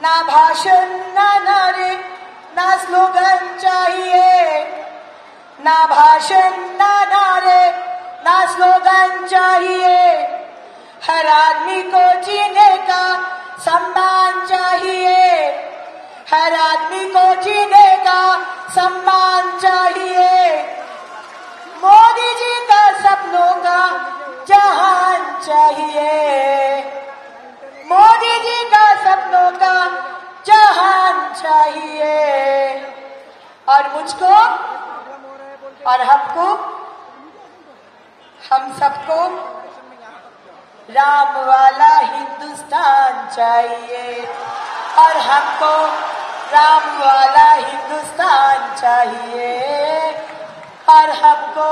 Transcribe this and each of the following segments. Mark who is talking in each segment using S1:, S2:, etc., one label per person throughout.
S1: ना भाषण ना नारे ना स्लोगन चाहिए, ना भाषण ना नारे ना स्लोगन चाहिए। हर आदमी को जीने का सम्मान चाहिए, हर आदमी को जीने का सम्मान चाहिए। मोदी जी का सपनों का जहान चाहिए, मोदी जी का सपनों का जहान चाहिए। और मुझको और हमको, हम सबको राम वाला हिंदुस्तान चाहिए, और हमको राम वाला हिंदुस्तान चाहिए, और हमको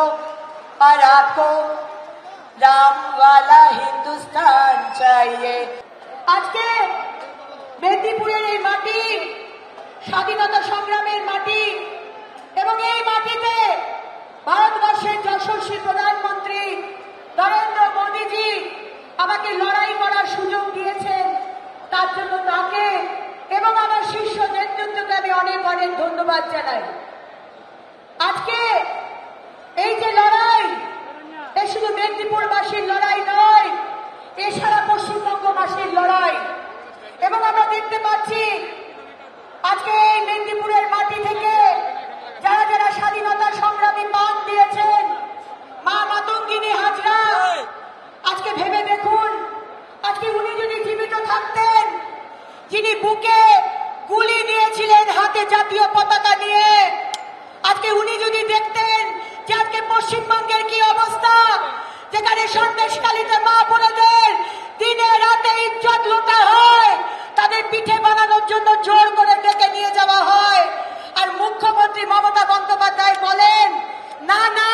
S1: और आपको राम वाला हिंदुस्तान चाहिए। आज के মেদিনীপুরের এই মাটি স্বাধীনতা সংগ্রামের মাটি, এবং এই মাটিতে ভারতবর্ষের যশস্বী প্রধানমন্ত্রী নরেন্দ্র মোদীজি আমাকে লড়াই করার সুযোগ দিয়েছেন। তার জন্য তাকে এবং আমার শীর্ষ নেতৃত্বকে আমি অনেক অনেক ধন্যবাদ জানাই। আজকে এই যে লড়াই, এ শুধু মেদিনীপুরবাসীর লড়াই নয়, এ সারা পশ্চিমবঙ্গবাসীর লড়াই। এবং আমরা দেখতে পাচ্ছি আজকে এই মেদিনীপুরের মাটি থেকে যারা যারা স্বাধীনতা সংগ্রামী প্রাণ দিয়েছেন, মা মাতঙ্গিনী হাজরা, আজকে ভেবে দেখুন, আজকে উনি যদি জীবিত থাকতেন, যিনি বুকে গুলি দিয়েছিলেন হাতে জাতীয় পতাকা নিয়ে, আজকে উনি যদি দেখতেন যে আজকে পশ্চিমবঙ্গের কি অবস্থা, যেখানে সন্দেশখালীতে মা বোনেদের দিনে রাতে ইজ্জত লুটা হয়, তাদের পিঠে বানানোর জন্য জোর করে ডেকে নিয়ে যাওয়া হয়, আর মুখ্যমন্ত্রী মমতা বন্দ্যোপাধ্যায় বলেন না না,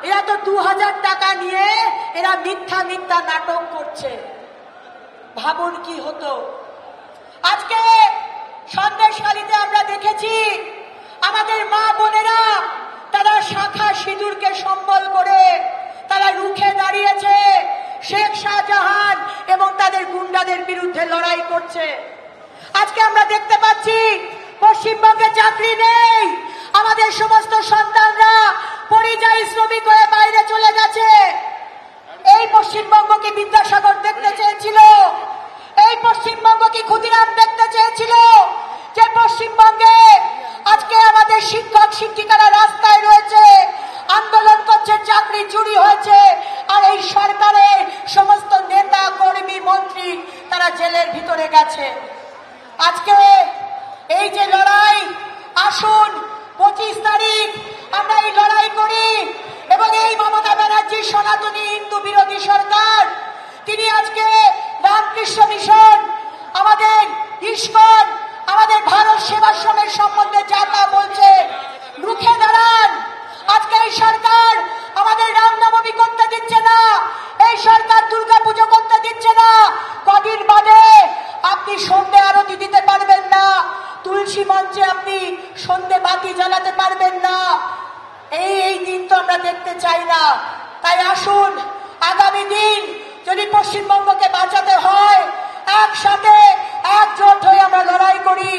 S1: এরা তো 2000 টাকা নিয়ে এরা মিথ্যা মিথ্যা নাটক করছে। ভাবুন কি হতো। আজকে সন্দেশখালীতে আমরা দেখেছি আমাদের মা বোনেরা তারা শাখা সিঁদুরকে সম্বল করে তারা রুখে দাঁড়িয়েছে, শেখ শাহজাহান এবং তাদের গুন্ডাদের বিরুদ্ধে লড়াই করছে। আজকে আমরা দেখতে পাচ্ছি পশ্চিমবঙ্গে চাকরি নেই, আমাদের সমস্ত সন্তানরা পরিযায়ী শ্রমিক হয়ে বাইরে চলে গেছে। এই পশ্চিমবঙ্গ কি বিদ্যাসাগর দেখতে চেয়েছিল? এই পশ্চিমবঙ্গ কি ক্ষুদিরাম দেখতে চেয়েছিল? যে পশ্চিমবঙ্গে আজকে আমাদের শিক্ষক শিক্ষিকারা রাস্তায় রয়েছে, আন্দোলন করছে, চাকরি চুরি হয়েছে, আর এই সরকারের সমস্ত নেতা কর্মী মন্ত্রী তারা জেলের ভিতরে গেছে। আজকে এই যে লড়াই, আসুন 25 তারিখ আমরা এই লড়াই করি, এবং এই মমতা ব্যানার্জির সনাতনী হিন্দু বিরোধী সরকার, তিনি আজকে রামকৃষ্ণ মিশন, আমাদের ইস্কন, আমাদের ভারত সেবাশ্রমের সম্বন্ধে যা তা বলছে, রুখে দাঁড়ান। আজকে এই সরকার আমাদের রামনবমী করতে দিচ্ছে না, এই সরকার দুর্গাপুজো করতে দিচ্ছে না। কদিন বাদে আপনি সন্ধ্যে আরতি দিতে পারবেন না, তুলসী মঞ্চে আপনি সন্ধ্যে বাতি জ্বালাতে পারবেন না। এই দিন তো আমরা দেখতে চাই না। তাই আসুন, আগামী দিন যদি পশ্চিমবঙ্গকে বাঁচাতে হয়, একসাথে একজোট হয়ে আমরা লড়াই করি।